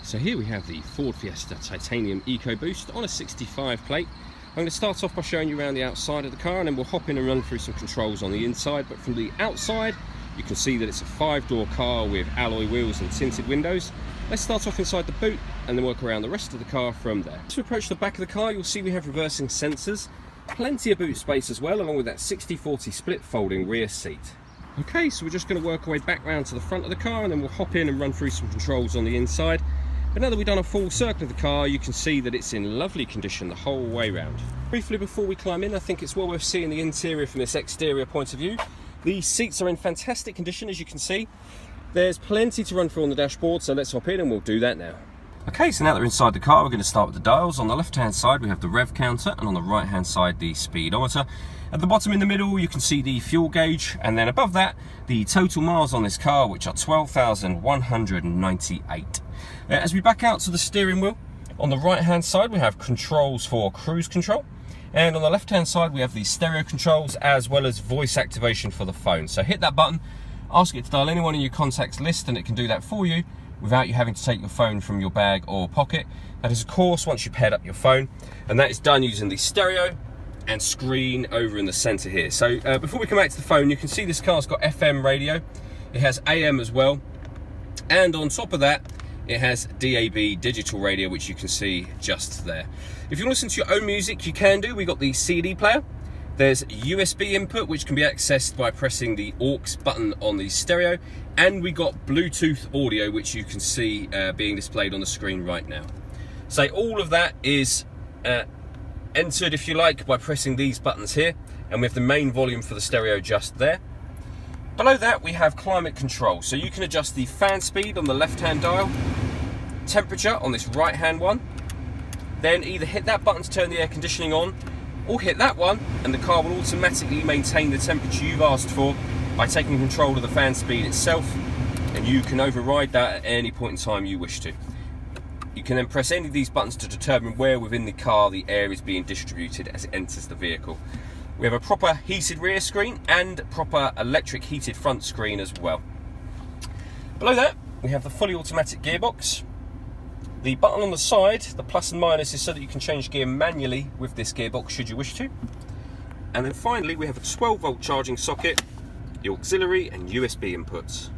So here we have the Ford Fiesta Titanium EcoBoost on a 65 plate. I'm going to start off by showing you around the outside of the car, and then we'll hop in and run through some controls on the inside. But from the outside, you can see that it's a 5-door car with alloy wheels and tinted windows. Let's start off inside the boot and then work around the rest of the car from there. As we approach the back of the car, you'll see we have reversing sensors, plenty of boot space as well, along with that 60/40 split folding rear seat. Okay, so we're just going to work our way back round to the front of the car, and then we'll hop in and run through some controls on the inside. But now that we've done a full circle of the car, you can see that it's in lovely condition the whole way round. Briefly before we climb in, I think it's well worth seeing the interior from this exterior point of view. The seats are in fantastic condition, as you can see. There's plenty to run through on the dashboard, so let's hop in and we'll do that now. Okay, so now that we're inside the car, we're going to start with the dials. On the left-hand side, we have the rev counter, and on the right-hand side, the speedometer. At the bottom in the middle, you can see the fuel gauge, and then above that, the total miles on this car, which are 12,198. As we back out to the steering wheel, on the right-hand side, we have controls for cruise control. And on the left-hand side, we have the stereo controls, as well as voice activation for the phone. So hit that button, ask it to dial anyone in your contacts list, and it can do that for you without you having to take your phone from your bag or pocket. That is, of course, once you've paired up your phone, and that is done using the stereo and screen over in the center here. So before we come back to the phone, you can see this car's got FM radio. It has AM as well, and on top of that, it has DAB digital radio, which you can see just there. If you want to listen to your own music, you can do. We got the CD player. There's USB input, which can be accessed by pressing the aux button on the stereo, and we got Bluetooth audio, which you can see being displayed on the screen right now. So all of that is entered, if you like, by pressing these buttons here, and we have the main volume for the stereo just there. Below that, we have climate control, so you can adjust the fan speed on the left-hand dial, temperature on this right-hand one, then either hit that button to turn the air conditioning on, or hit that one, and the car will automatically maintain the temperature you've asked for by taking control of the fan speed itself, and you can override that at any point in time you wish to. You can then press any of these buttons to determine where within the car the air is being distributed as it enters the vehicle. We have a proper heated rear screen and proper electric heated front screen as well. Below that, we have the fully automatic gearbox. The button on the side, the plus and minus, is so that you can change gear manually with this gearbox should you wish to. And then finally, we have a 12-volt charging socket, the auxiliary and USB inputs.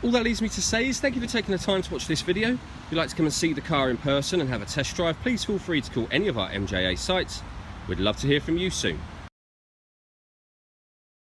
All that leaves me to say is thank you for taking the time to watch this video. If you'd like to come and see the car in person and have a test drive, please feel free to call any of our MJA sites. We'd love to hear from you soon.